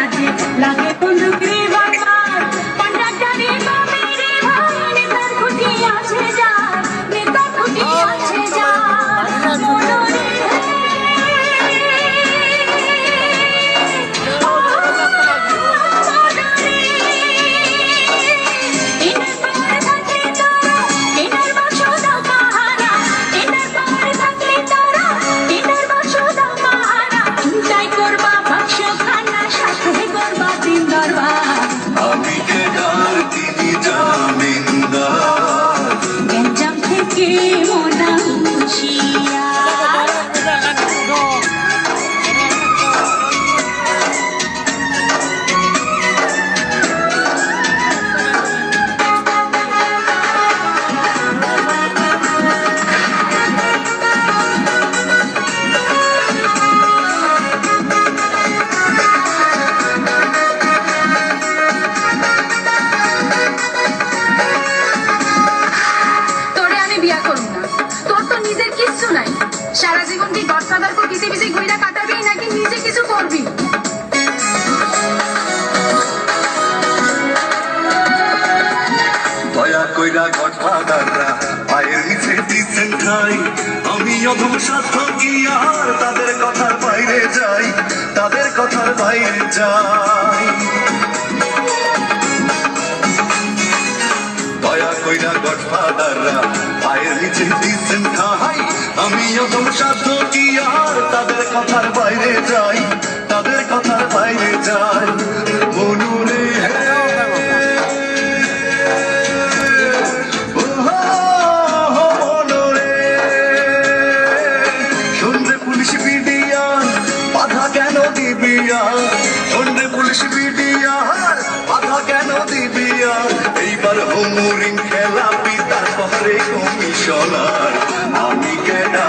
কাজে লাগে বন্দুক রে বারবার কন্ডাক্টরে বামে রে ভাই নেতার খুঁটি আছে যার নেতার খুঁটি আছে যার মনরে সারা জীবন কি গডফাদার কো কিসি বিসি ঘুইরা কাটাবি নাকি নিজে কিছু করবি দয়া কইরা গডফাদাররা পায়ের নিচে দিছেন ঠাই আমি অধম সাধ্য কি আর তাদের কথার বাইরে যাই তাদের কথার বাইরে যাই দয়া কইরা গডফাদাররা পায়ের নিচে দিছেন ঠাই আমি অধম সাধ্য কি আর তাদের কথার বাইরে যাই তাদের কথার বাইরে যাই মনুরে শুনরে পুলিশ বিডিয়ার বাধা কেন দিবিয়া শুনরে পুলিশ বিডিয়ার বাধা কেন দিবিয়া এইবার হোমুরিং খেলা পিতার পরে কমিশনার আমি কেডা